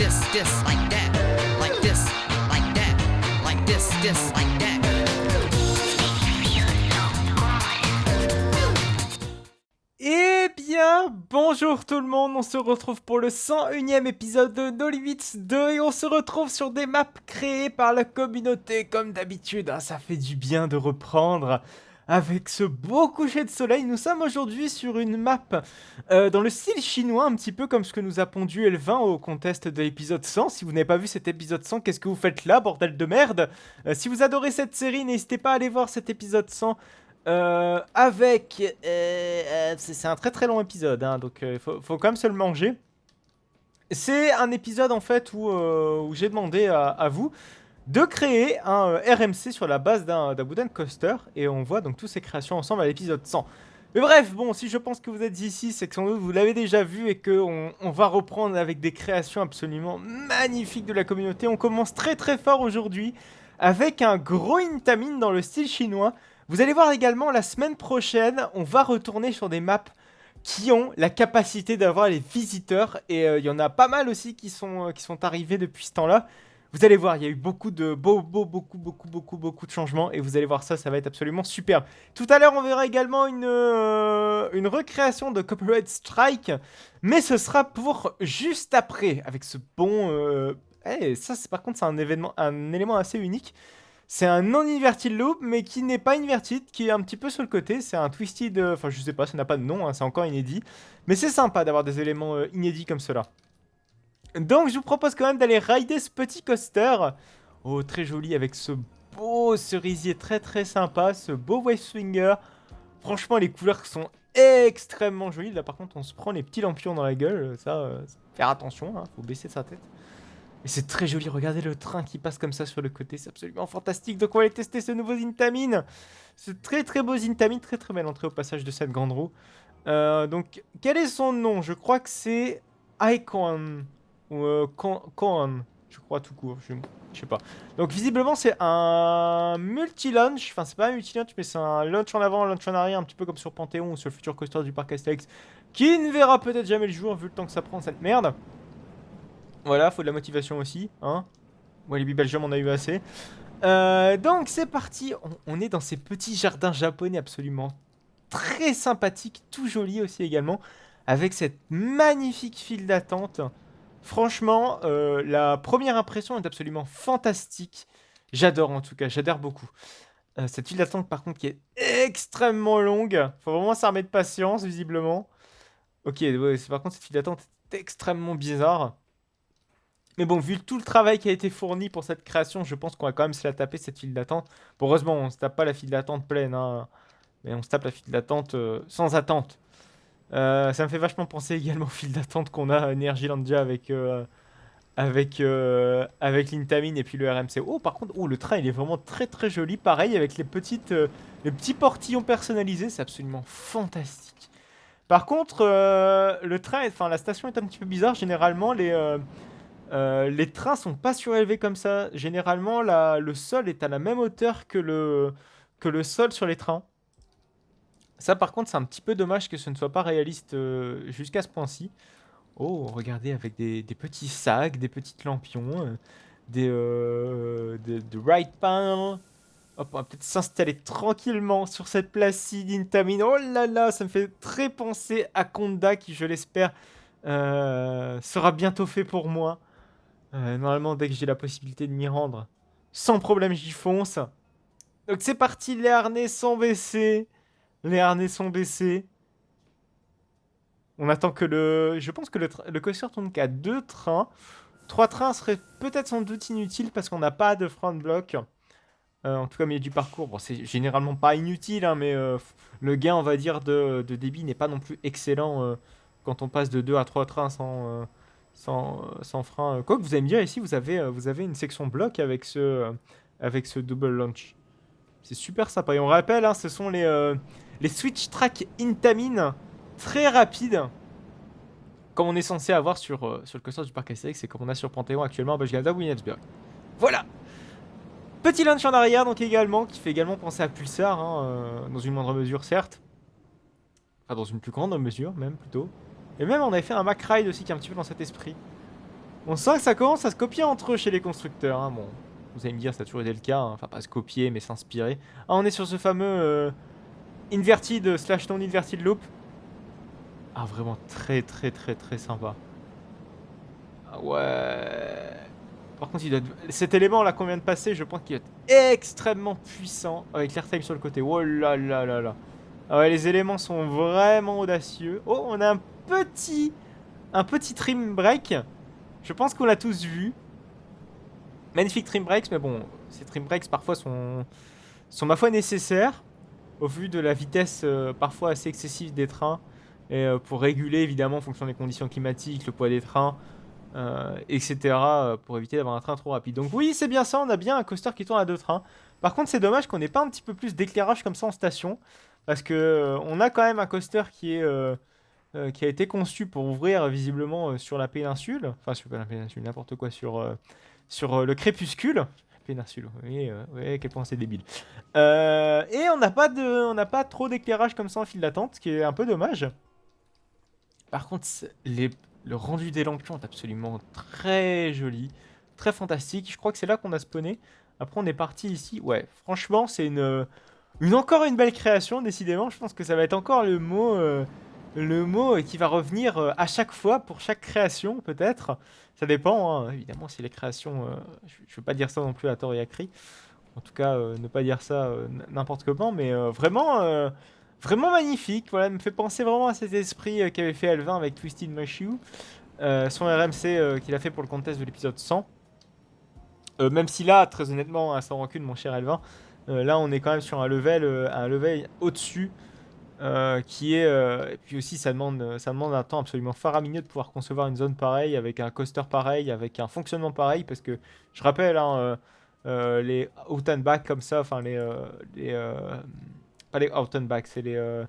like that, like this, like that, like this, like that. Eh bien, bonjour tout le monde, on se retrouve pour le 101ème épisode de No Limits 2 et on se retrouve sur des maps créées par la communauté comme d'habitude. Ah, ça fait du bien de reprendre avec ce beau coucher de soleil. Nous sommes aujourd'hui sur une map dans le style chinois, un petit peu comme ce que nous a pondu Elvin au contest de l'épisode 100. Si vous n'avez pas vu cet épisode 100, qu'est-ce que vous faites là, bordel de merde? Si vous adorez cette série, n'hésitez pas à aller voir cet épisode 100. C'est un très très long épisode, hein, donc il faut quand même se le manger. C'est un épisode en fait où j'ai demandé à vous de créer un RMC sur la base d'un wooden coaster et on voit donc toutes ces créations ensemble à l'épisode 100. Mais bref, bon, si je pense que vous êtes ici, c'est que sans doute vous l'avez déjà vu et qu'on va reprendre avec des créations absolument magnifiques de la communauté. On commence très très fort aujourd'hui avec un gros Intamin dans le style chinois. Vous allez voir également la semaine prochaine, on va retourner sur des maps qui ont la capacité d'avoir les visiteurs et il y en a pas mal aussi qui sont arrivés depuis ce temps-là. Vous allez voir, il y a eu beaucoup de beaucoup de changements et vous allez voir ça va être absolument superbe. Tout à l'heure, on verra également une recréation de Copyright Strike, mais ce sera pour juste après avec ce bon. Ça, par contre, c'est un élément assez unique. C'est un non-inverted loop, mais qui n'est pas inverted, qui est un petit peu sur le côté. C'est un twisted. Enfin, je sais pas, ça n'a pas de nom, hein, c'est encore inédit. Mais c'est sympa d'avoir des éléments inédits comme cela. Donc, je vous propose quand même d'aller rider ce petit coaster. Oh, très joli avec ce beau cerisier très très sympa, ce beau wave swinger. Franchement, les couleurs sont extrêmement jolies. Là, par contre, on se prend les petits lampions dans la gueule. Faire attention, hein, faut baisser sa tête. Et c'est très joli, regardez le train qui passe comme ça sur le côté, c'est absolument fantastique. Donc on va aller tester ce nouveau Zintamin. Ce très très beau Zintamin, très très belle entrée au passage de cette grande roue. Donc quel est son nom? Je crois que c'est Icon ou Con, je crois tout court, je sais pas. Donc visiblement c'est un multi-launch, enfin c'est pas un multi-launch mais c'est un launch en avant, launch en arrière, un petit peu comme sur Panthéon ou sur le futur coaster du parc Astérix, qui ne verra peut-être jamais le jour vu le temps que ça prend cette merde. Voilà, faut de la motivation aussi, hein. Walibi Belgium, on a eu assez. Donc c'est parti, on est dans ces petits jardins japonais absolument très sympathiques, tout jolis aussi également, avec cette magnifique file d'attente. Franchement, la première impression est absolument fantastique. J'adore en tout cas, j'adore beaucoup. Cette file d'attente par contre qui est extrêmement longue, faut vraiment s'armer de patience visiblement. Ok, ouais, par contre cette file d'attente est extrêmement bizarre. Mais bon, vu tout le travail qui a été fourni pour cette création, je pense qu'on va quand même se la taper cette file d'attente. Bon, heureusement, on se tape pas la file d'attente pleine, hein, mais on se tape la file d'attente sans attente. Ça me fait vachement penser également aux files d'attente qu'on a à Energylandia avec l'Intamin et puis le RMC. Oh, par contre, oh, le train il est vraiment très très joli. Pareil, avec les petits portillons personnalisés, c'est absolument fantastique. Par contre, le train, enfin la station est un petit peu bizarre. Généralement, les trains sont pas surélevés comme ça. Généralement, le sol est à la même hauteur que le sol sur les trains. Ça, par contre, c'est un petit peu dommage que ce ne soit pas réaliste jusqu'à ce point-ci. Oh, regardez, avec des petits sacs, des petites lampions, de ride panel. Hop, on va peut-être s'installer tranquillement sur cette place-ci d'Intamin. Oh là là, ça me fait très penser à Konda qui, je l'espère, sera bientôt fait pour moi. Normalement, dès que j'ai la possibilité de m'y rendre, sans problème, j'y fonce. Donc c'est parti, les harnais sont baissés. Les harnais sont baissés. On attend que je pense que le coaster tourne qu'à 2 trains. 3 trains serait peut-être sans doute inutile parce qu'on n'a pas de front block. En tout cas, au milieu du parcours. Bon, c'est généralement pas inutile, hein, mais le gain, on va dire, de débit n'est pas non plus excellent quand on passe de 2 à 3 trains sans frein. Quoi que vous allez me dire, ici, vous avez une section bloc avec ce double launch. C'est super sympa. Et on rappelle, hein, ce sont les switch track Intamin très rapides. Comme on est censé avoir sur le coaster du parc Astérix et comme on a sur Panthéon actuellement à Bajgada ou Williamsburg. Voilà. Petit launch en arrière donc également, qui fait également penser à Pulsar, hein, dans une moindre mesure certes. Enfin dans une plus grande mesure même plutôt. Et même on avait fait un Mac Ride aussi qui est un petit peu dans cet esprit. On sent que ça commence à se copier entre eux chez les constructeurs. Hein. Bon, vous allez me dire, ça a toujours été le cas. Hein. Enfin, pas se copier, mais s'inspirer. Ah, on est sur ce fameux inverted slash non inverted loop. Ah, vraiment très très très très sympa. Ah ouais. Par contre, cet élément là qu'on vient de passer, je pense qu'il va être extrêmement puissant avec l'airtime sur le côté. Oh là là là là. Ah ouais, les éléments sont vraiment audacieux. Oh, on a un petit trim break. Je pense qu'on l'a tous vu. Magnifique trim breaks, mais bon, ces trim breaks parfois sont ma foi nécessaires au vu de la vitesse parfois assez excessive des trains et pour réguler évidemment en fonction des conditions climatiques, le poids des trains, etc. Pour éviter d'avoir un train trop rapide. Donc oui, c'est bien ça, on a bien un coaster qui tourne à deux trains. Par contre, c'est dommage qu'on n'ait pas un petit peu plus d'éclairage comme ça en station, parce que on a quand même un coaster qui a été conçu pour ouvrir visiblement sur la péninsule, enfin sur la péninsule, n'importe quoi, sur le crépuscule. Péninsule, oui, oui, à quel point c'est débile. Et on n'a pas trop d'éclairage comme ça en file d'attente, ce qui est un peu dommage. Par contre, le rendu des lampions est absolument très joli, très fantastique. Je crois que c'est là qu'on a spawné. Après, on est parti ici. Ouais, franchement, c'est encore une belle création, décidément. Je pense que ça va être encore le mot qui va revenir à chaque fois pour chaque création, peut-être. Ça dépend, hein, évidemment, si les créations. Je ne veux pas dire ça non plus à tort et à cri. En tout cas, ne pas dire ça n'importe comment, mais vraiment. Vraiment magnifique, voilà, me fait penser vraiment à cet esprit qu'avait fait Elvin avec Twisted Mushu, son RMC qu'il a fait pour le contest de l'épisode 100. Même si là, très honnêtement, hein, sans rancune, mon cher Elvin, là on est quand même sur un level au-dessus, qui est... et puis aussi, ça demande un temps absolument faramineux de pouvoir concevoir une zone pareille, avec un coaster pareil, avec un fonctionnement pareil, parce que, je rappelle, hein, les out and back comme ça, enfin pas les out and back, c'est les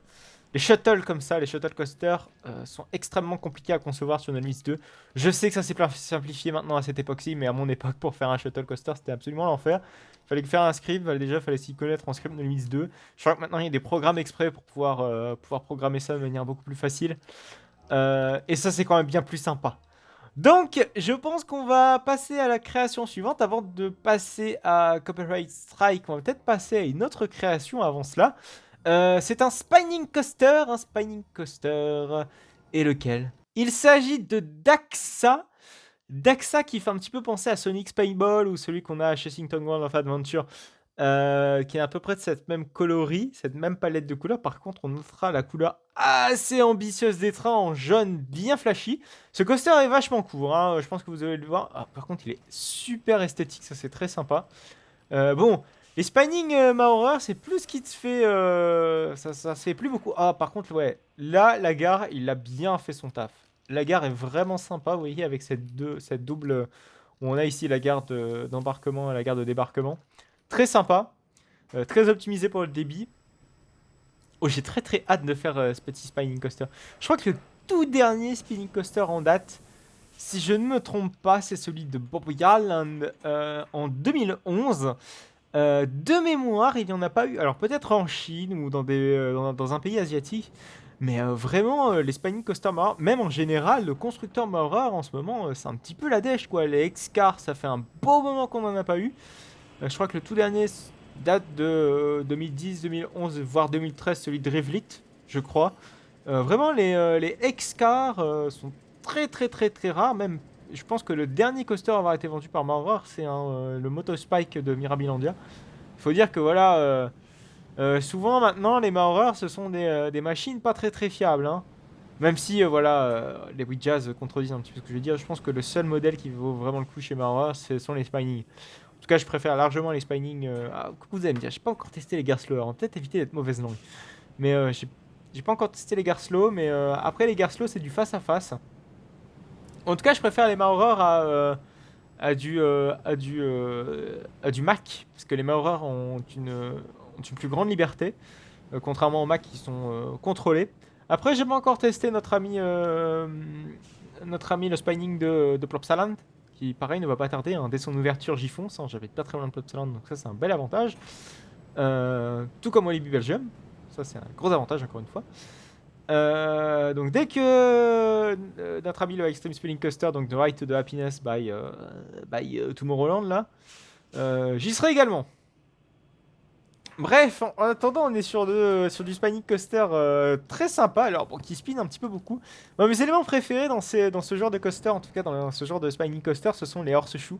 shuttles comme ça, les shuttle coasters sont extrêmement compliqués à concevoir sur une liste 2. Je sais que ça s'est simplifié maintenant à cette époque-ci, mais à mon époque, pour faire un shuttle coaster, c'était absolument l'enfer. Il fallait faire un script, il fallait s'y connaître en script de liste 2. Je crois que maintenant, il y a des programmes exprès pour pouvoir programmer ça de manière beaucoup plus facile. Et ça, c'est quand même bien plus sympa. Donc, je pense qu'on va passer à la création suivante. Avant de passer à Copyright Strike, on va peut-être passer à une autre création avant cela. C'est un spinning coaster. Un spinning coaster. Et lequel? Il s'agit de Daxa. Daxa qui fait un petit peu penser à Sonic Spinball ou celui qu'on a à Chessington World of Adventure. Qui est à peu près de cette même coloris, cette même palette de couleurs. Par contre, on notera la couleur assez ambitieuse des trains en jaune bien flashy. Ce coaster est vachement court, hein, je pense que vous allez le voir. Ah, par contre, il est super esthétique, ça c'est très sympa. Bon, les spinning Maurer, c'est plus ce qui te fait... ça se fait plus beaucoup. Ah, par contre, ouais, là, la gare, il a bien fait son taf. La gare est vraiment sympa, vous voyez, avec cette double... Où on a ici la gare d'embarquement et la gare de débarquement. Très sympa, très optimisé pour le débit. Oh, j'ai très très hâte de faire ce petit spinning coaster. Je crois que le tout dernier spinning coaster en date, si je ne me trompe pas, c'est celui de Bob Garland en 2011. De mémoire, il n'y en a pas eu. Alors peut-être en Chine ou dans un pays asiatique. Mais vraiment, les spinning coaster Maurer, même en général, le constructeur Maurer en ce moment, c'est un petit peu la dèche quoi. Les X-Cars, ça fait un beau moment qu'on n'en a pas eu. Je crois que le tout dernier date de 2010, 2011, voire 2013, celui de Revlit, je crois. Vraiment, les X-Cars sont très très très très rares. Même, je pense que le dernier coaster à avoir été vendu par Maurer, c'est le Motospike de Mirabilandia. Il faut dire que voilà, souvent maintenant, les Maurer, ce sont des machines pas très très fiables. Hein. Même si, voilà, les Ouijas contredisent un petit peu ce que je veux dire. Je pense que le seul modèle qui vaut vraiment le coup chez Maurer, ce sont les Spinning. En tout cas, je préfère largement les spinning. Vous allez me dire, j'ai pas encore testé les gares slow. On va peut-être éviter d'être mauvaise langue. Mais j'ai pas encore testé les gares slow. Mais après, les gares slow, c'est du face à face. En tout cas, je préfère les Maurer à du Mac. Parce que les Maurer ont une plus grande liberté. Contrairement aux Mac qui sont contrôlés. Après, j'ai pas encore testé notre ami le spinning de Plopsaland. Qui pareil ne va pas tarder, hein. Dès son ouverture j'y fonce, hein. J'avais pas très loin de Plopsaland, donc ça c'est un bel avantage. Tout comme Walibi Belgium, ça c'est un gros avantage encore une fois. Donc dès que notre ami le Extreme Spinning Coaster, donc The Ride to the Happiness by Tomorrowland là, j'y serai également. Bref, en attendant, on est sur du spinning coaster très sympa, alors bon, qui spin un petit peu beaucoup. Bon, mes éléments préférés dans ce genre de coaster, en tout cas dans ce genre de spinning coaster, ce sont les horseshoes.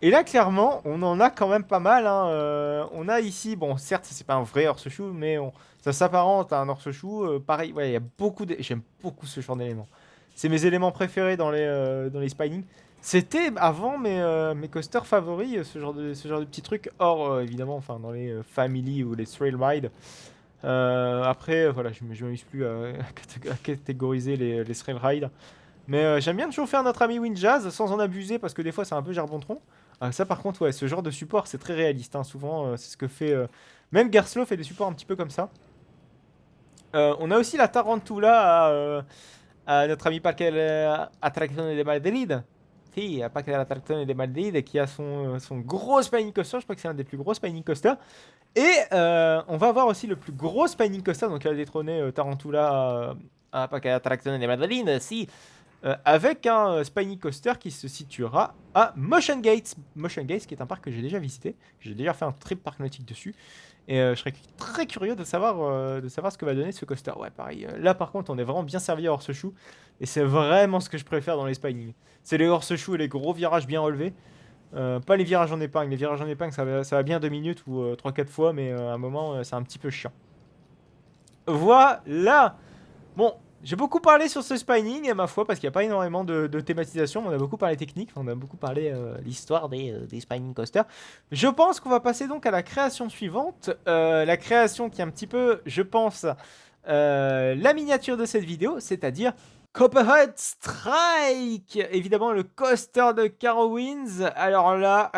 Et là, clairement, on en a quand même pas mal, hein. On a ici, bon, certes, c'est pas un vrai horseshoe, mais ça s'apparente à un horseshoe. Pareil, ouais, il y a beaucoup de... J'aime beaucoup ce genre d'éléments. C'est mes éléments préférés dans les spinning. C'était avant mes coasters favoris, ce genre de petits trucs, hors évidemment, enfin dans les family ou les thrill ride. Après, voilà, je m'amuse plus à catégoriser les thrill ride. Mais j'aime bien toujours faire notre ami Winjazz sans en abuser parce que des fois c'est un peu gerbantron. Ça par contre, ouais, ce genre de support c'est très réaliste, hein. Souvent c'est ce que fait. Même Gerslow fait des supports un petit peu comme ça. On a aussi la Tarantula à notre ami Parque Attracciones de Madrid. Si, à Parque Attracciones de Madrid qui a son gros spinning coaster. Je crois que c'est un des plus gros spinning coasters. Et on va avoir aussi le plus gros spinning coaster, donc il a détrôné Tarantula à Parque Attracciones de Madrid. Si. Avec un spinning coaster qui se situera à Motion Gates. Motion Gates, qui est un parc que j'ai déjà visité. J'ai déjà fait un trip parc nautique dessus. Et je serais très curieux de savoir ce que va donner ce coaster. Ouais, pareil. Là, par contre, on est vraiment bien servi à horseshoe. Et c'est vraiment ce que je préfère dans les spinning. C'est les horseshoe et les gros virages bien relevés. Pas les virages en épingle. Les virages en épingle, ça va bien 2 minutes ou 3-4 fois. Mais à un moment, c'est un petit peu chiant. Voilà. Bon, j'ai beaucoup parlé sur ce spinning, ma foi, parce qu'il n'y a pas énormément de thématisation. On a beaucoup parlé technique, on a beaucoup parlé l'histoire des spinning coasters. Je pense qu'on va passer donc à la création suivante. La création qui est un petit peu, je pense, la miniature de cette vidéo, c'est-à-dire Copperhead Strike. Évidemment, le coaster de Carowinds. Alors là,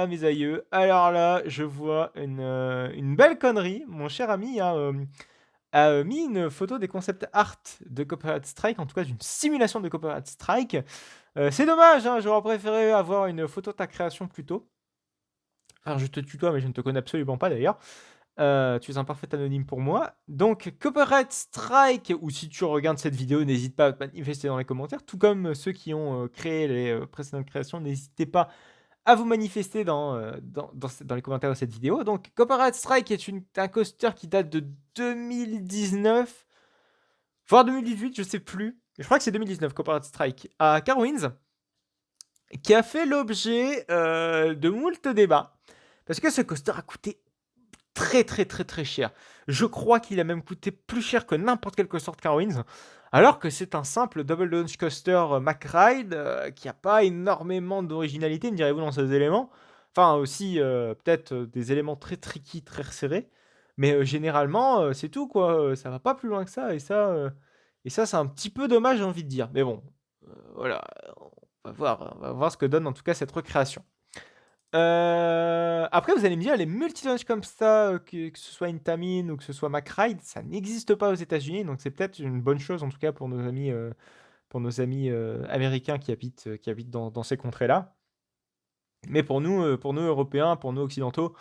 mes aïeux, alors là, je vois une belle connerie. Mon cher ami a mis une photo des concept art de Copperhead Strike, en tout cas d'une simulation de Copperhead Strike. C'est dommage, hein, j'aurais préféré avoir une photo de ta création plus tôt. Alors je te tutoie, mais je ne te connais absolument pas d'ailleurs. Tu es un parfait anonyme pour moi. Donc Copperhead Strike, ou si tu regardes cette vidéo, n'hésite pas à te manifester dans les commentaires, tout comme ceux qui ont créé les précédentes créations, n'hésitez pas à vous manifester dans les commentaires de cette vidéo. Donc, Copperhead Strike est un coaster qui date de 2019, voire 2018, je sais plus. Je crois que c'est 2019, Copperhead Strike, à Carowinds, qui a fait l'objet de moult débats. Parce que ce coaster a coûté très très très très cher. Je crois qu'il a même coûté plus cher que n'importe quel coaster de Carowinds. Alors que c'est un simple double launch coaster MacRide qui n'a pas énormément d'originalité, me direz-vous, dans ses éléments. Enfin, aussi peut-être des éléments très tricky, très resserrés. Mais généralement, c'est tout, quoi. Ça va pas plus loin que ça. Et ça c'est un petit peu dommage, j'ai envie de dire. Mais bon, voilà. On va voir ce que donne en tout cas cette recréation. Après, vous allez me dire, les multi-launch comme ça, que ce soit Intamin ou que ce soit MacRide, ça n'existe pas aux États-Unis, donc c'est peut-être une bonne chose en tout cas pour nos amis américains qui habitent dans ces contrées-là. Mais pour nous Européens, pour nous Occidentaux,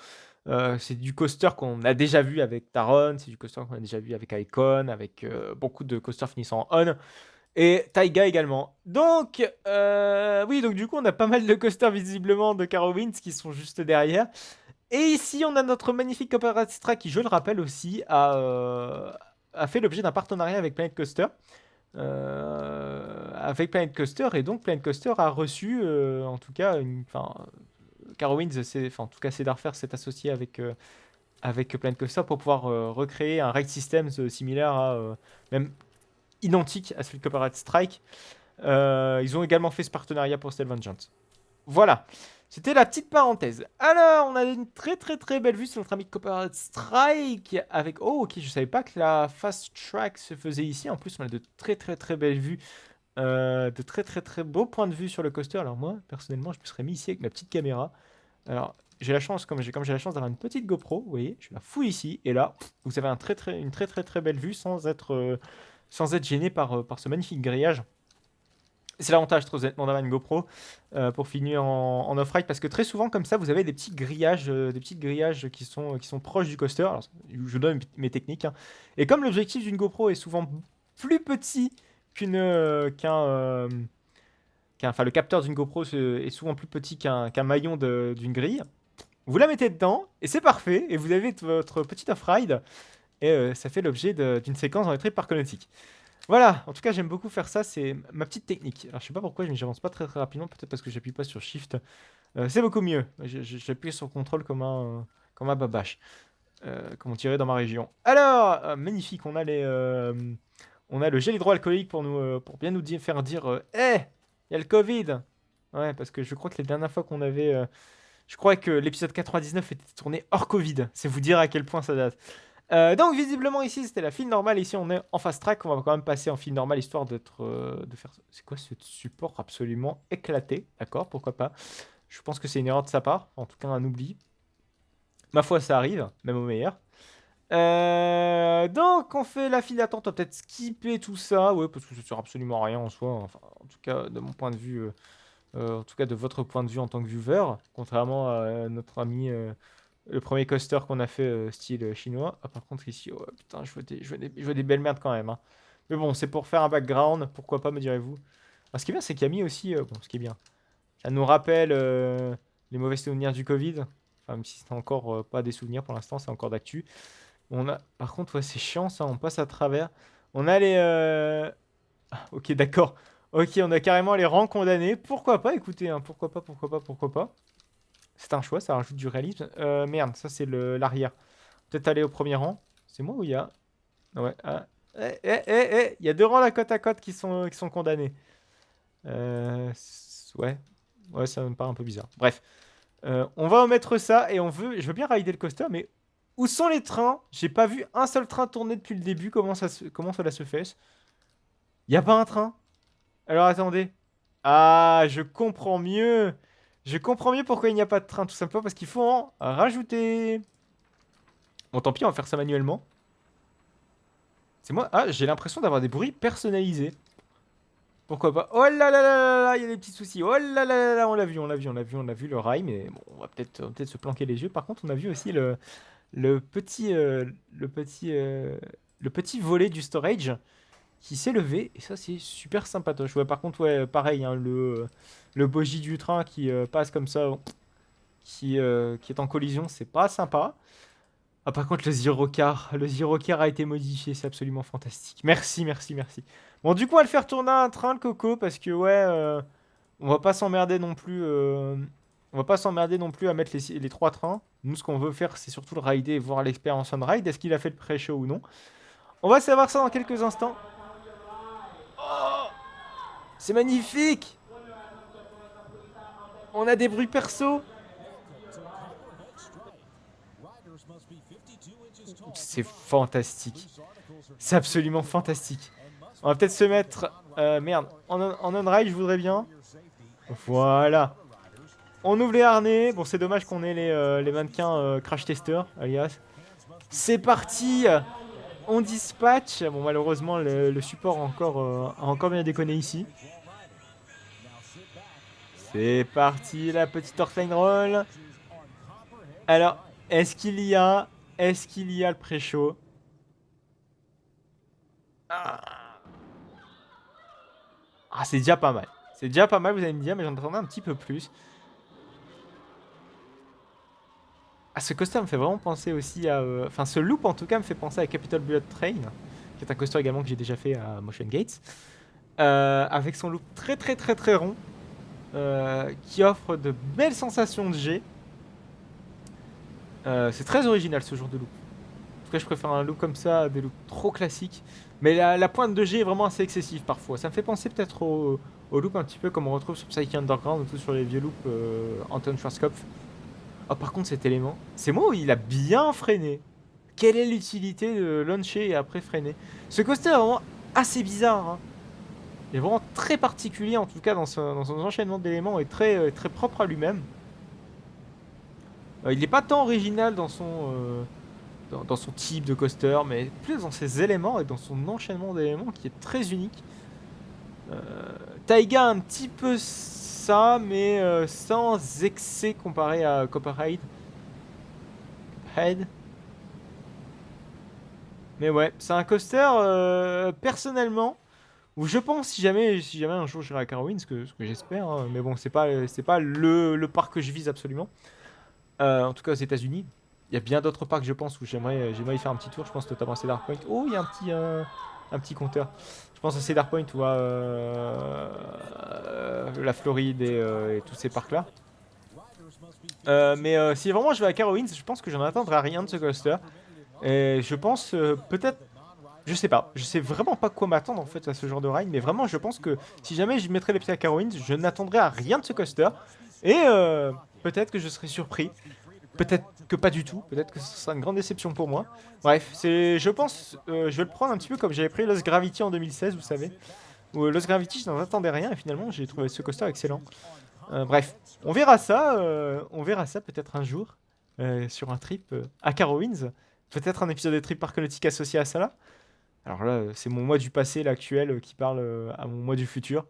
c'est du coaster qu'on a déjà vu avec Taron, c'est du coaster qu'on a déjà vu avec Icon, avec beaucoup de coasters finissant en on. Et Taiga également. Donc, oui, donc du coup, on a pas mal de coasters visiblement de Carowinds qui sont juste derrière. Et ici, on a notre magnifique Copperhead Strike qui, je le rappelle aussi, a fait l'objet d'un partenariat avec Planet Coaster. Et donc Planet Coaster a reçu, en tout cas, Carowinds, en tout cas, Cedar Fair s'est associé avec Planet Coaster pour pouvoir recréer un ride system similaire à même identique à celui de Copperhead Strike. Ils ont également fait ce partenariat pour Steel Vengeance. Voilà, c'était la petite parenthèse. Alors, on a une très très très belle vue sur notre ami Copperhead Strike avec... Oh, ok, je savais pas que la fast track se faisait ici. En plus, on a de très très très belles vues, de très très très beaux points de vue sur le coaster. Alors moi, personnellement, je me serais mis ici avec ma petite caméra. Alors, j'ai la chance, comme j'ai la chance d'avoir une petite GoPro, vous voyez, je la fous ici. Et là, vous avez une très très très belle vue sans être gêné par ce magnifique grillage. C'est l'avantage très honnêtement d'avoir une GoPro pour finir en off-ride, parce que très souvent comme ça vous avez des petits grillages qui sont proches du coaster. Alors, je vous donne mes techniques, hein. Et comme l'objectif d'une GoPro est souvent plus petit enfin, le capteur d'une GoPro est souvent plus petit qu'un maillon d'une grille. Vous la mettez dedans et c'est parfait. Et vous avez votre petit off-ride et ça fait l'objet d'une séquence dans les tripes parconautique. Voilà, en tout cas j'aime beaucoup faire ça, c'est ma petite technique. Alors je sais pas pourquoi, mais j'avance pas très très rapidement, peut-être parce que j'appuie pas sur Shift. C'est beaucoup mieux. J'appuie sur CTRL comme un babache. Comme on dirait dans ma région. Alors, magnifique, on a le gel hydroalcoolique pour bien nous faire dire il y a le Covid. Ouais, parce que je crois que les dernières fois qu'on avait. Je crois que l'épisode 99 était tourné hors Covid. C'est vous dire à quel point ça date. Donc, visiblement, ici, c'était la file normale. Ici, on est en fast track. On va quand même passer en file normale histoire de faire. C'est quoi ce support absolument éclaté? D'accord, pourquoi pas. Je pense que c'est une erreur de sa part. En tout cas, un oubli. Ma foi, ça arrive, même au meilleur. Donc, on fait la file d'attente. On va peut-être skipper tout ça. Ouais, parce que ça sert absolument à rien en soi. Enfin, en tout cas, de mon point de vue. En tout cas, de votre point de vue en tant que viewer. Contrairement à notre ami, le premier coaster qu'on a fait, style chinois. Ah, par contre, ici, oh, putain, je vois des belles merdes quand même. Hein. Mais bon, c'est pour faire un background. Pourquoi pas, me direz-vous. Alors, ce qui est bien, c'est qu'il y a mis aussi. Bon, ce qui est bien. Ça nous rappelle les mauvais souvenirs du Covid. Enfin, même si c'est encore pas des souvenirs pour l'instant, c'est encore d'actu. Par contre, ouais, c'est chiant ça, on passe à travers. On a les. Ok, d'accord. Ok, on a carrément les rangs condamnés. Pourquoi pas, écoutez, hein, pourquoi pas. C'est un choix, ça rajoute du réalisme. Merde, ça c'est l'arrière. Peut-être aller au premier rang. C'est moi ou il y a. Ouais. Il y a deux rangs là côte à côte qui sont condamnés. Ouais. Ouais, ça me paraît un peu bizarre. Bref. On va omettre ça et je veux bien rider le coaster, mais où sont les trains? J'ai pas vu un seul train tourner depuis le début. Comment cela se fait? Y a pas un train? Alors attendez. Ah, je comprends mieux. Je comprends mieux pourquoi il n'y a pas de train. Tout simplement parce qu'il faut en rajouter. Bon, tant pis, on va faire ça manuellement. C'est moi. Ah, j'ai l'impression d'avoir des bruits personnalisés. Pourquoi pas? Oh là là là là là, il y a des petits soucis. Oh là là là là, on l'a vu le rail, mais bon, on va peut-être se planquer les yeux. Par contre, on a vu aussi le petit, le petit volet du storage qui s'est levé. Et ça, c'est super sympatoche. Ouais, par contre, ouais, pareil, hein, le bogie du train qui passe comme ça, qui est en collision, c'est pas sympa. Ah, par contre, le Zyrocar a été modifié, c'est absolument fantastique. Merci, merci, merci. Bon, du coup, on va le faire tourner un train, le coco, parce que, ouais, on va pas s'emmerder non plus. On va pas s'emmerder non plus à mettre les trois trains. Nous, ce qu'on veut faire, c'est surtout le rider et voir l'expérience on ride. Est-ce qu'il a fait le pré-show ou non? On va savoir ça dans quelques instants. Oh, c'est magnifique! On a des bruits perso. C'est fantastique. C'est absolument fantastique. On va peut-être se mettre... merde. En on-ride, je voudrais bien. Voilà. On ouvre les harnais. Bon, c'est dommage qu'on ait les mannequins crash testers, alias. C'est parti. On dispatch. Bon, malheureusement, le support a encore bien déconné ici. C'est parti, la petite Ortline Roll. Alors, est-ce qu'il y a le pré-show? Ah, c'est déjà pas mal. C'est déjà pas mal, vous allez me dire, mais j'en attendais un petit peu plus. Ah, ce coaster me fait vraiment penser aussi à... Enfin, ce loop, en tout cas, me fait penser à Capital Bullet Train, qui est un coaster également que j'ai déjà fait à Motion Gates. Avec son loop très très très très rond, qui offre de belles sensations de jet. C'est très original, ce genre de loop. En tout cas, je préfère un loop comme ça à des loops trop classiques. Mais la pointe de jet est vraiment assez excessive parfois. Ça me fait penser peut-être au loop un petit peu comme on retrouve sur Psyche Underground ou tout sur les vieux loops Anton Schwarzkopf. Oh, par contre, cet élément, c'est moi où il a bien freiné. Quelle est l'utilité de launcher et après freiner? Ce coaster est vraiment assez bizarre. Hein. Il est vraiment très particulier, en tout cas dans son enchaînement d'éléments, et très, très propre à lui-même. Il n'est pas tant original dans son type de coaster, mais plus dans ses éléments et dans son enchaînement d'éléments qui est très unique. Taiga un petit peu ça, mais sans excès comparé à Copperhead. Mais ouais, c'est un coaster, personnellement, où je pense, si jamais un jour j'irai à Carowinds, ce que j'espère, hein, mais bon, c'est pas le parc que je vise absolument. En tout cas aux États-Unis. Il y a bien d'autres parcs, je pense, où j'aimerais y faire un petit tour. Je pense notamment à Cedar Point. Oh, il y a un petit compteur. Je pense à Cedar Point ou à la Floride et tous ces parcs-là. Mais si vraiment je vais à Carowinds, je pense que j'en attendrai rien de ce coaster. Et je pense peut-être, je sais pas, je sais vraiment pas quoi m'attendre en fait à ce genre de ride, mais vraiment je pense que si jamais je mettrais les pieds à Carowinds, je n'attendrai à rien de ce coaster. Et peut-être que je serai surpris. Peut-être que pas du tout, peut-être que ce sera une grande déception pour moi. Bref, je pense, je vais le prendre un petit peu comme j'avais pris Lost Gravity en 2016, vous savez. Où Lost Gravity, je n'en attendais rien et finalement j'ai trouvé ce coaster excellent. Bref, on verra ça peut-être un jour sur un trip à Carowinds. Peut-être un épisode de Trip Park Nautique associé à ça là. Alors là, c'est mon moi du passé, l'actuel, qui parle à mon moi du futur.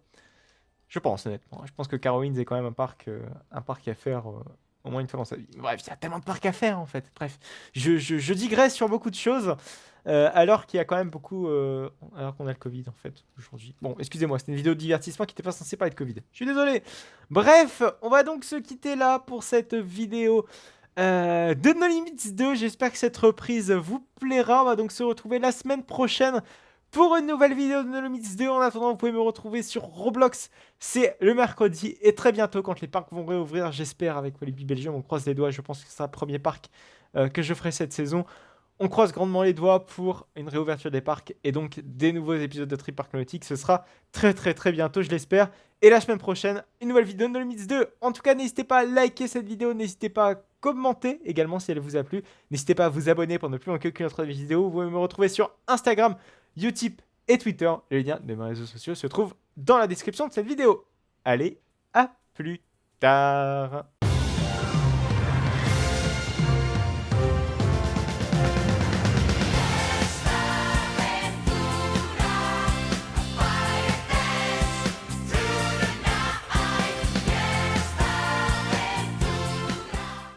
Je pense honnêtement. Je pense que Carowinds est quand même un parc à faire au moins une fois dans sa vie. Bref, il y a tellement de parcs à faire en fait. Bref, je digresse sur beaucoup de choses alors qu'il y a quand même beaucoup. Alors qu'on a le Covid en fait aujourd'hui. Bon, excusez-moi, c'était une vidéo de divertissement qui n'était pas censée parler de Covid. Je suis désolé. Bref, on va donc se quitter là pour cette vidéo. De No Limits 2, j'espère que cette reprise vous plaira. On va donc se retrouver la semaine prochaine pour une nouvelle vidéo de No Limits 2. En attendant, vous pouvez me retrouver sur Roblox. C'est le mercredi et très bientôt quand les parcs vont réouvrir, j'espère, avec Walibi Belgium. On croise les doigts, je pense que c'est le premier parc que je ferai cette saison. On croise grandement les doigts pour une réouverture des parcs et donc des nouveaux épisodes de Trip Park Nautique. Ce sera très très très bientôt, je l'espère. Et la semaine prochaine, une nouvelle vidéo de No Limits 2. En tout cas, n'hésitez pas à liker cette vidéo, n'hésitez pas à commenter également si elle vous a plu. N'hésitez pas à vous abonner pour ne plus manquer aucune autre vidéo. Vous pouvez me retrouver sur Instagram, YouTube et Twitter. Les liens de mes réseaux sociaux se trouvent dans la description de cette vidéo. Allez, à plus tard.